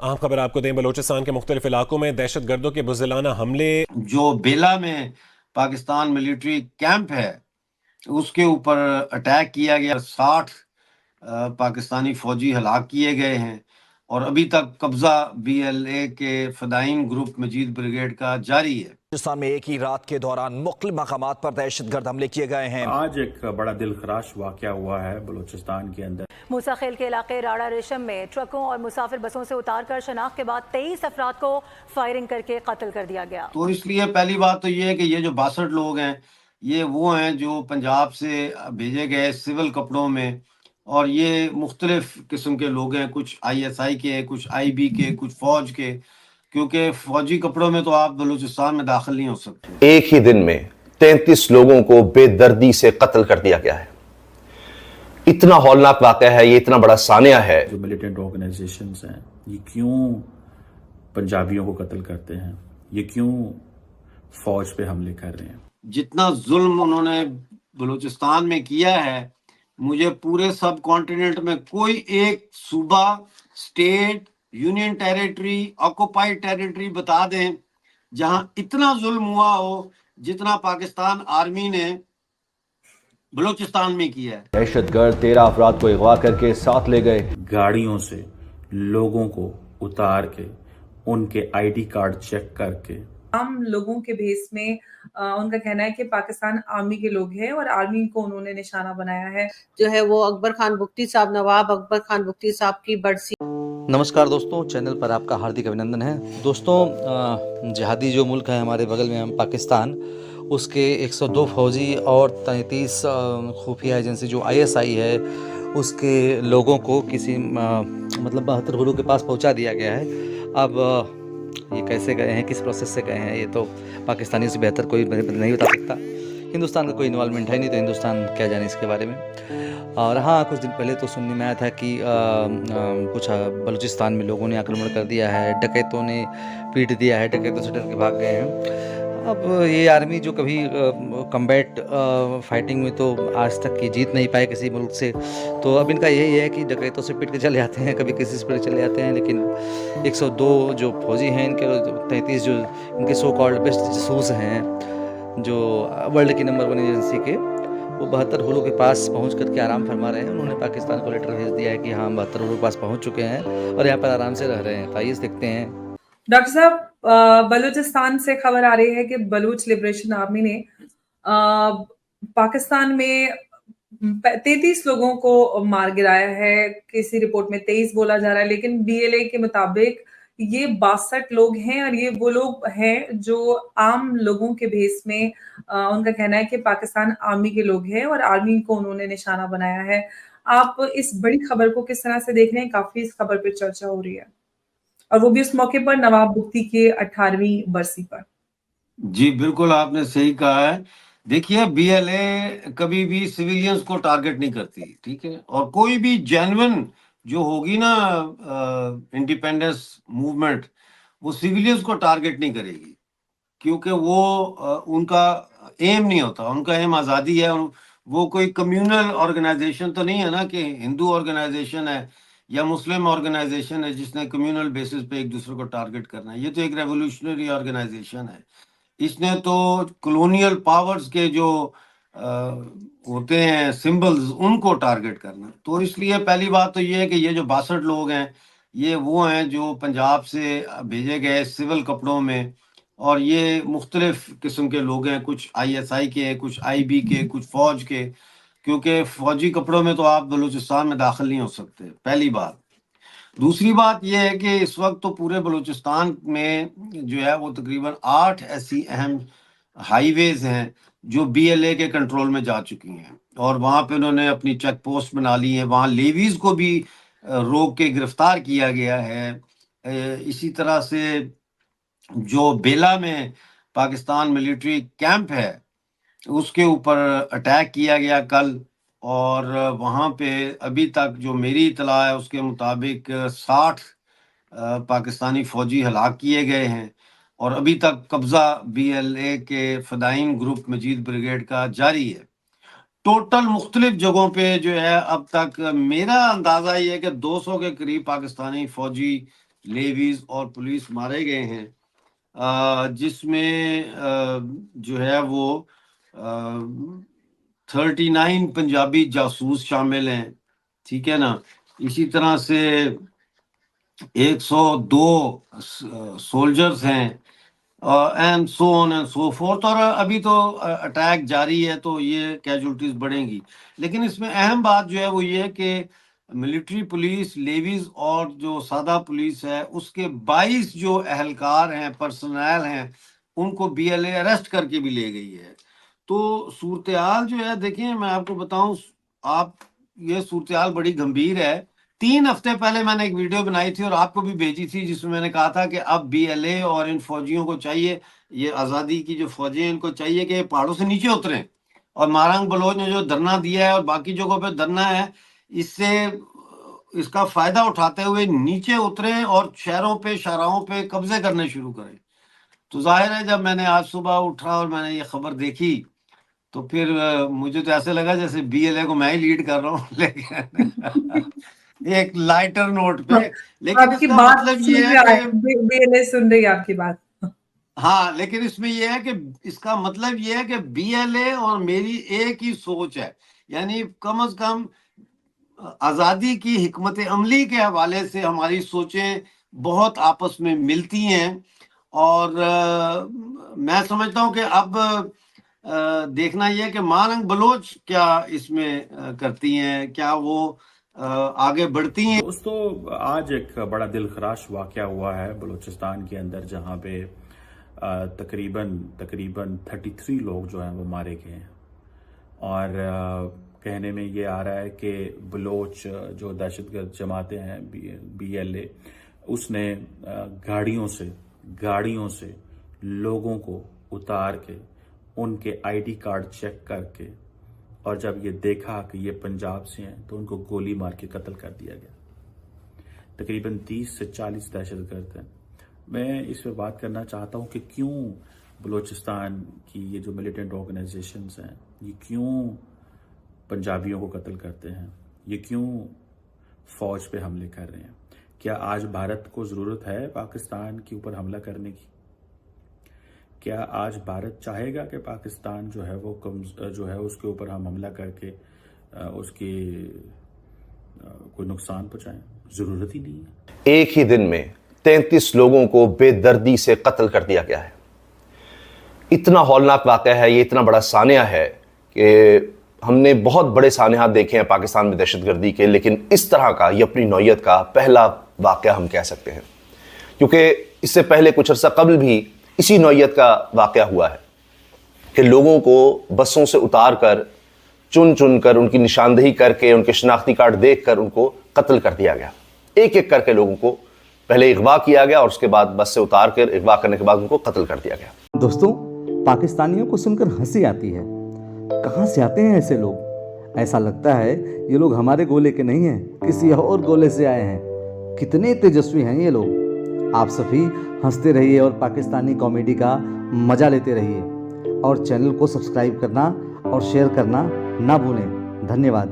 अहम खबर आपको दें, बलोचिस्तान के मुख्तलिफ इलाकों में दहशत गर्दों के बुज़दिलाना हमले। जो बेला में पाकिस्तान मिलिट्री कैंप है उसके ऊपर अटैक किया गया। 60 पाकिस्तानी फौजी हलाक किए गए हैं और अभी तक कब्जा बीएलए के फदाइन ग्रुप मजीद ब्रिगेड का जारी है। पाकिस्तान में एक ही रात के दौरान मुख्तलिफ मकामात पर दहशतगर्द हमले किए गए हैं। आज एक बड़ा दिलखराश वाकया हुआ है बलूचिस्तान के अंदर। मूसा खेल के इलाके राड़ा रेशम में ट्रकों और मुसाफिर बसों से उतारकर शनाख्त के बाद 23 अफराद को फायरिंग करके कत्ल कर दिया गया। तो इसलिए पहली बात तो ये है कि ये जो 62 लोग हैं ये वो हैं जो पंजाब से भेजे गए सिविल कपड़ों में, और ये मुख्तलिफ किस्म के लोग हैं, कुछ ISI के, कुछ IB के, कुछ फौज के, क्योंकि फौजी कपड़ों में तो आप बलूचिस्तान में दाखिल नहीं हो सकते। एक ही दिन में 33 लोगों को बेदर्दी से कत्ल कर दिया गया है। इतना हौलनाक वाक़या है, ये इतना बड़ा सानिया है। जो मिलिटेंट ऑर्गेनाइजेशंस हैं ये क्यों पंजाबियों को कत्ल करते हैं, ये क्यों फौज पे हमले कर रहे हैं। जितना जुल्म उन्होंने बलूचिस्तान में किया है, मुझे पूरे सब कॉन्टिनेंट में कोई एक सूबा, state, union territory, occupied territory बता दें जहां इतना जुल्म हुआ हो जितना पाकिस्तान आर्मी ने बलूचिस्तान में किया है। दहशतगर्द 13 अफराद को अगवा करके साथ ले गए। गाड़ियों से लोगों को उतार के उनके ID कार्ड चेक करके आम लोगों के भेस में उनका कहना है कि पाकिस्तान आर्मी के लोग हैं और आर्मी को उन्होंने निशाना बनाया है। जो है वो अकबर खान बुख्ती साहब, नवाब अकबर खान बुख्ती साहब की बरसी। नमस्कार दोस्तों, चैनल पर आपका हार्दिक अभिनंदन है। दोस्तों, जिहादी जो मुल्क है हमारे बगल में, हम पाकिस्तान, उसके 102 फौजी और 33 खुफिया एजेंसी जो ISI है उसके लोगों को किसी मतलब 72 गुरु के पास पहुंचा दिया गया है। अब ये कैसे गए हैं, किस प्रोसेस से गए हैं, ये तो पाकिस्तानियों से बेहतर कोई नहीं बता सकता। हिंदुस्तान का कोई इन्वॉल्वमेंट है नहीं, तो हिंदुस्तान क्या जाने इसके बारे में। और हाँ, कुछ दिन पहले तो सुनने में आया था कि कुछ बलूचिस्तान में लोगों ने आक्रमण कर दिया है, डकैतों ने पीट दिया है, डकैतों से डर के भाग गए हैं। अब ये आर्मी जो कभी कम्बैट फाइटिंग में तो आज तक की जीत नहीं पाए किसी मुल्क से, तो अब इनका यही है कि डकैतों से पिट के चले आते हैं, कभी किसी से पिट चले जाते हैं। लेकिन 102 जो फौजी हैं इनके, 33 जो इनके सो कॉल्ड बेस्ट जासूस हैं जो वर्ल्ड की नंबर 1 एजेंसी के, वो 72 हुलू के पास पहुंच करके आराम फरमा रहे हैं। उन्होंने पाकिस्तान को लेटर भेज दिया है कि हाँ, हम 72 हुलू के पास पहुंच चुके हैं और यहाँ पर आराम से रह रहे हैं। तो आइए देखते हैं। डॉक्टर साहब, बलूचिस्तान से खबर आ रही है कि बलूच लिबरेशन आर्मी ने पाकिस्तान में 33 लोगों को मार गिराया है। किसी रिपोर्ट में 23 बोला जा रहा है, लेकिन BLA के मुताबिक ये 62 लोग हैं और ये वो लोग हैं जो आम लोगों के भेस में उनका कहना है कि पाकिस्तान आर्मी के लोग हैं और आर्मी को उन्होंने निशाना बनाया है। आप इस बड़ी खबर को किस तरह से देख रहे हैं? काफी इस खबर पर चर्चा हो रही है, और वो भी उस मौके पर नवाब बुख्ती के 18वीं बरसी पर। जी बिल्कुल, आपने सही कहा है। देखिए, BLA कभी भी सिविलियंस को टारगेट नहीं करती, ठीक है, और कोई भी जेन्युइन जो होगी ना इंडिपेंडेंस मूवमेंट, वो सिविलियंस को टारगेट नहीं करेगी, क्योंकि वो उनका एम नहीं होता। उनका एम आज़ादी है। वो कोई कम्युनल ऑर्गेनाइजेशन तो नहीं है ना, कि हिंदू ऑर्गेनाइजेशन है या मुस्लिम ऑर्गेनाइजेशन है जिसने कम्युनल बेसिस पे एक दूसरे को टारगेट करना है। ये तो एक रेवोल्यूशनरी ऑर्गेनाइजेशन है। इसने तो कॉलोनियल पावर्स के जो होते हैं सिंबल्स, उनको टारगेट करना। तो इसलिए पहली बात तो ये है कि ये जो 62 लोग हैं ये वो हैं जो पंजाब से भेजे गए सिविल कपड़ों में, और ये मुख्तलिफ किस्म के लोग हैं, कुछ ISI के, कुछ IB के, कुछ फौज के, क्योंकि फौजी कपड़ों में तो आप बलूचिस्तान में दाखिल नहीं हो सकते, पहली बात। दूसरी बात यह है कि इस वक्त तो पूरे बलूचिस्तान में जो है वो तकरीबन 8 ऐसी अहम हाईवेज हैं जो BLA के कंट्रोल में जा चुकी हैं, और वहाँ पे उन्होंने अपनी चेक पोस्ट बना ली है। वहाँ लेवीज को भी रोक के गिरफ्तार किया गया है। इसी तरह से जो बेला में पाकिस्तान मिलिट्री कैंप है उसके ऊपर अटैक किया गया कल, और वहाँ पे अभी तक जो मेरी इतला है उसके मुताबिक 60 पाकिस्तानी फौजी हलाक किए गए हैं, और अभी तक कब्जा BLA के फदाइन ग्रुप मजीद ब्रिगेड का जारी है। टोटल मुख्तलिफ जगहों पे जो है अब तक मेरा अंदाजा ये है कि 200 के करीब पाकिस्तानी फौजी लेवीज और पुलिस मारे गए हैं, जिसमें जो है वो 39 पंजाबी जासूस शामिल हैं, ठीक है ना। इसी तरह से 102 सोल्जर्स हैं, and so on and so fourth. और अभी तो अटैक जारी है, तो ये कैजुअलिटीज बढ़ेंगी। लेकिन इसमें अहम बात जो है वो ये है कि मिलिट्री पुलिस, लेवीज और जो सादा पुलिस है, उसके 22 जो अहलकार हैं, पर्सनल हैं, उनको बीएलए अरेस्ट करके भी ले गई है। तो सूरत-ए-हाल जो है, देखिए मैं आपको बताऊं, आप ये सूरत-ए-हाल बड़ी गंभीर है। 3 हफ्ते पहले मैंने एक वीडियो बनाई थी और आपको भी भेजी थी, जिसमें मैंने कहा था कि अब बीएलए और इन फौजियों को चाहिए, ये आज़ादी की जो फौजी हैं, इनको चाहिए कि पहाड़ों से नीचे उतरें। और मारंग बलोच ने जो धरना दिया है और बाकी जगहों पे धरना है, इससे इसका फायदा उठाते हुए नीचे उतरें और शहरों पे, शाहराहों पे कब्जे करने शुरू करें। तो जाहिर है, जब मैंने आज सुबह उठा और मैंने ये खबर देखी, तो फिर मुझे तो ऐसे लगा जैसे बीएलए को मैं ही लीड कर रहा हूँ, लेकिन एक लाइटर नोट पे। लेकिन आपकी इसका बात मतलब सुन ये रहा है है, कि बीएलए सुन रही है आपकी बात। हाँ, लेकिन इसमें यह है कि इसका मतलब यह है कि बीएलए और मेरी एक ही सोच है, यानी कम से कम आजादी की हिकमत अमली के हवाले से हमारी सोचें बहुत आपस में मिलती हैं। और मैं समझता हूं कि अब देखना यह है कि मारंग बलोच क्या इसमें करती हैं, क्या वो आगे बढ़ती हैं। दोस्तों, आज एक बड़ा दिलखराश वाकया हुआ है बलूचिस्तान के अंदर, जहां पे तकरीबन 33 लोग जो हैं वो मारे गए हैं। और कहने में ये आ रहा है कि बलोच जो दहशतगर्द जमातें हैं, बीएलए, उसने गाड़ियों से लोगों को उतार के उनके आईडी कार्ड चेक करके, और जब ये देखा कि ये पंजाब से हैं, तो उनको गोली मार के कत्ल कर दिया गया। तकरीबन 30 से 40 दहशतगर्द हैं। मैं इस पर बात करना चाहता हूं कि क्यों बलूचिस्तान की ये जो मिलिटेंट ऑर्गेनाइजेशंस हैं, ये क्यों पंजाबियों को कत्ल करते हैं, ये क्यों फौज पे हमले कर रहे हैं। क्या आज भारत को ज़रूरत है पाकिस्तान के ऊपर हमला करने की? क्या आज भारत चाहेगा कि पाकिस्तान जो है वो उसके ऊपर हम हमला करके उसकी कोई नुकसान पहुंचाएं? ज़रूरत ही नहीं है। एक ही दिन में 33 लोगों को बेदर्दी से कत्ल कर दिया गया है। इतना हौलनाक वाकया है, ये इतना बड़ा सानिया है कि हमने बहुत बड़े सानियात देखे हैं पाकिस्तान में दहशतगर्दी के, लेकिन इस तरह का, ये अपनी नौयत का पहला वाकया हम कह सकते हैं। क्योंकि इससे पहले कुछ अर्सा कबल भी इसी नौयत का वाकया हुआ है कि लोगों को बसों से उतार कर, चुन कर, उनकी निशानदेही करके, उनके शनाख्ती कार्ड देख कर उनको कत्ल कर दिया गया। एक एक करके लोगों को पहले अगवा किया गया और उसके बाद बस से उतार कर अगवा करने के बाद उनको कत्ल कर दिया गया। दोस्तों, पाकिस्तानियों को सुनकर हंसी आती है। कहाँ से आते हैं ऐसे लोग? ऐसा लगता है ये लोग हमारे गोले के नहीं हैं, किसी और गोले से आए हैं। कितने तेजस्वी हैं ये लोग। आप सभी हंसते रहिए और पाकिस्तानी कॉमेडी का मजा लेते रहिए, और चैनल को सब्सक्राइब करना और शेयर करना ना भूलें। धन्यवाद।